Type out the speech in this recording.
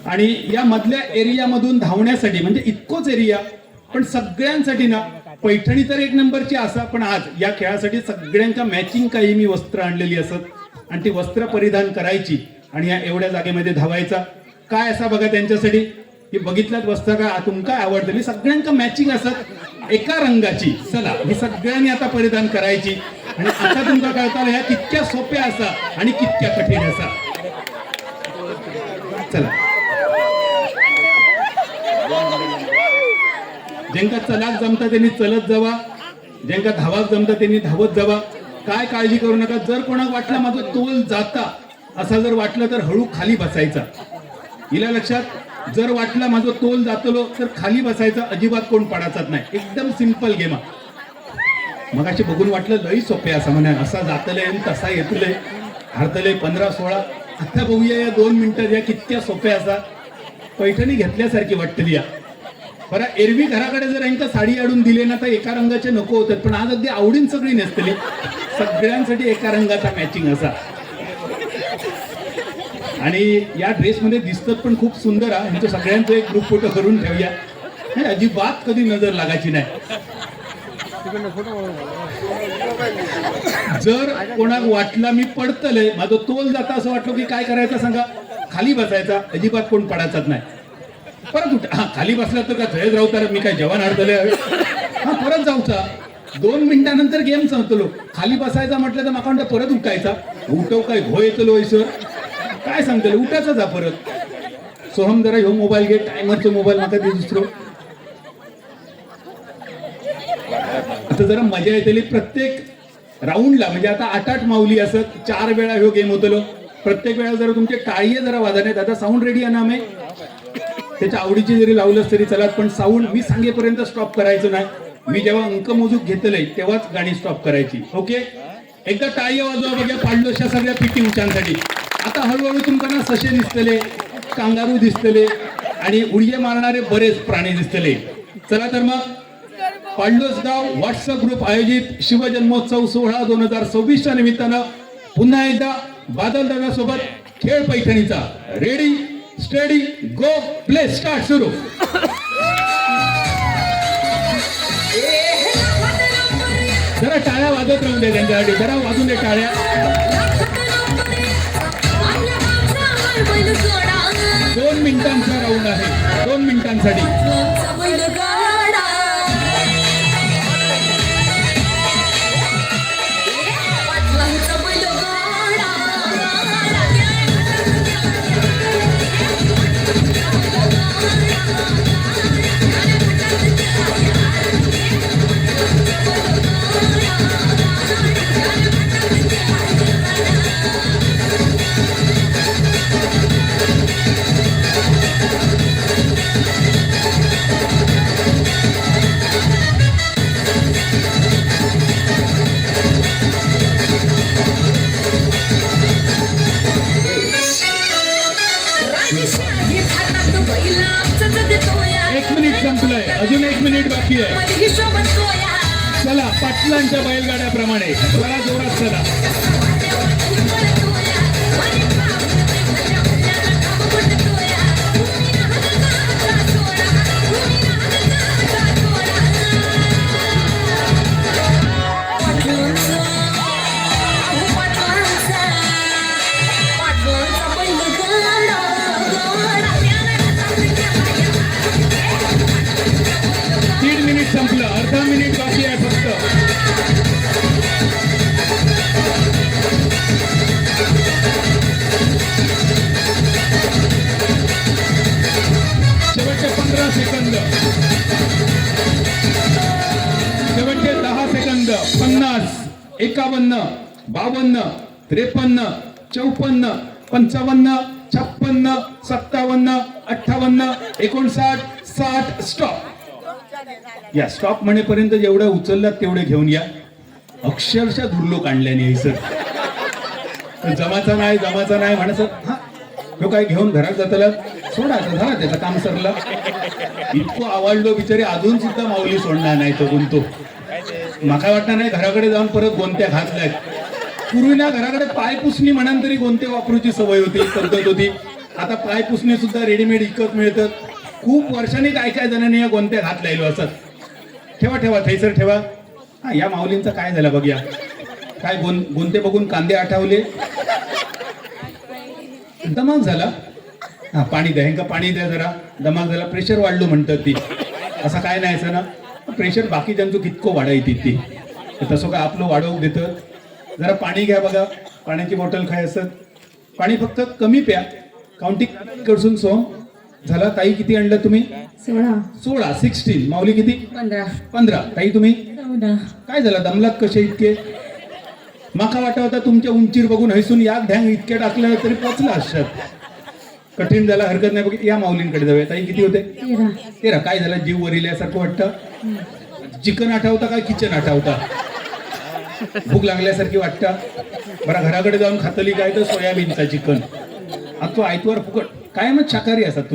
आणि या मधल्या एरियामधून धावण्यासाठी म्हणजे इतकोच एरिया पण सगळ्यांसाठी ना पैठणी तर एक नंबरची असा, पण आज या खेळासाठी सगळ्यांच्या मॅचिंग काही मी वस्त्र आणलेली असत आणि ती वस्त्र परिधान करायची आणि या एवढ्या जागेमध्ये धावायचा. काय असा बघा त्यांच्यासाठी की बघितल्यात वस्त्र काय तुमका आवडतं सगळ्यांका मॅचिंग असत एका रंगाची. चला ही सगळ्यांनी आता परिधान करायची आणि आता तुमका कळता ह्या कितक्या सोप्या असा आणि कितक्या कठीण असा. चला ज्यांका चलाक जमता त्यांनी चलत जावा, ज्यांका धावाक जमता त्यांनी धावत जावा. काय काळजी करू नका. जर कोणाक वाटला माझा तोल जाता असा जर वाटलं तर हळू खाली बसायचा. हिला लक्षात जर वाटला माझं तोल जातलो तर खाली बसायचा, अजिबात कोण पडायचाच नाही. एकदम सिंपल गेम. मग असे बघून वाटलं लई सोपे असं म्हणा असा जातलंय तसा येतलंय हरतलंय 15-16. आता बघूया या 2 मिनिटात या कितक्या सोप्या असा. पैठणी घेतल्यासारखी वाटतली या. बरं एरवी घराकडे जर यांका साडी आडून दिले ना तर एका रंगाचे नको होतात, पण आज अगदी आवडीन सगळी नेसतली. सगळ्यांसाठी एका रंगाचा मॅचिंग असा. आणि या ड्रेसमध्ये दिसतात पण खूप सुंदर आहे. ह्यांचं सगळ्यांचं एक ग्रुप फोटो करून ठेवूया. हे अजिबात कधी नजर लागायची नाही. जर कोणाक वाटला मी पडतलंय माझं तोल जाता असं वाटलं की काय करायचं सांगा, खाली बसायचा, अजिबात कोण पडायचाच नाही. परत उठ खाली बसला तर का जयच राहता मी काय जवान हरतले परत जाऊचा. 2 मिनिटानंतर गेम संपतलो. खाली बसायचा म्हटलं तर माका म्हणता परत उठायचा. उठव काय घो येतलो सर काय सांगतले उठायचा जा परत. सोहम जरा ह्यो मोबाईल घे, टायमरचा मोबाईल नका ते दुसरं. आता जरा मजा येतली. प्रत्येक राऊंडला म्हणजे आता 8-8 माऊली असत. 4 वेळा ह्यो गेम होतलो. प्रत्येक वेळा जरा तुमचे टाळीये जरा वाजण्यात. आता साऊंड रेडी आहे ना आम्ही त्याच्या आवडीची जरी लावलंच तरी चला, पण साऊंड मी सांगेपर्यंत स्टॉप करायचं नाही. मी जेव्हा अंक मोजूक घेतलंय तेव्हाच गाणी स्टॉप करायची. ओके एकदा टाळी वाजवा बघा पाडलोशा सगळ्या पीटी उच्चांसाठी. आता हळूहळू तुमकांना ससे दिसतले, कांगारू दिसतले आणि उडये मारणारे बरेच प्राणी दिसतले. चला तर मग पाडलोस गाव व्हॉट्सअप ग्रुप आयोजित शिवजन्मोत्सव सोहळा 2026च्या निमित्तानं पुन्हा एकदा बादल दादा सोबत खेळ पैठणीचा ready steady go play start सुरू. जरा टाळ्या वाजत राहून दे त्यांच्यासाठी. जरा वाजून दे टाळ्या. 2 मिनिटांचा राऊंड आहे. 2 मिनिटांसाठी. संपलंय. अजून 1 मिनिट बाकी आहे. चला पाटलांच्या बैलगाड्याप्रमाणे जरा जोरात चला. संपलं. अर्धा मिनिट बाकी आहे फक्त. शेवटचे 15 सेकंद. शेवटचे 10 सेकंद. 50 51 52 53 54 55 56 57 58 59 60 स्टॉप. या स्टॉप म्हणेपर्यंत जेवढं उचललात तेवढे घेऊन या. अक्षरशः धुरलोक आणल्याने सर. जमाचा नाही म्हणायचं हा तो काय घेऊन घरात जाताला सोडायचं झाला त्याचं काम सरला. इतकं आवडलो बिचारी अजून सुद्धा माऊली सोडणार नाही तो गुंतो. माका वाटणार नाही घराकडे जाऊन परत गोंत्या घातल्यात. पूर्वी ना घराकडे पाय पुसणी म्हणून तरी गोंते वापरूची सवय होती, पद्धत होती. आता पाय पुसणे सुद्धा रेडीमेड विकत मिळतात. खूप वर्षांनी काय काय जणांनी या गोंत्या घातलेलो असत. ठेवा ठेवा थैसर ठेवा. हा या माऊलींचं काय झालं बघूया. काय गोंते बघून कांदे आठवले. दमाग झाला. हा पाणी द्या, ह्यांका पाणी द्या जरा. दमाग झाला, प्रेशर वाढलो म्हणतात ती. असं काय नाही असं ना, प्रेशर बाकीच्यांचं कितकं वाढायची ती. तसं काय आपलं वाढवून देतं. जरा पाणी घ्या बघा. पाण्याची बॉटल खाय असत. पाणी फक्त कमी प्या. काउंटिंग कडसून सोम झाला. ताई किती आणलं तुम्ही? 16 16. माऊली किती? 15. ताई तुम्ही? 14. काय झालं दमलात कसे इतके? माका वाटा होता तुमच्या उंचीर बघून हैसून या ढॅंग इतके टाकलं तरी पोचला असतात. कठीण झाला, हरकत नाही. बघ या माऊलींकडे जाऊया. ताई किती होते? 13. काय झालं जीव वरिल्यासारखं वाटतं? चिकन आठवता काय किचन आठवता? भूक लागल्यासारखी वाटतं. बरं घराकडे जाऊन खातली काय तर सोयाबीनचा चिकन. आता तो आयतवार फुकट. काय मग शाकाहारी असतात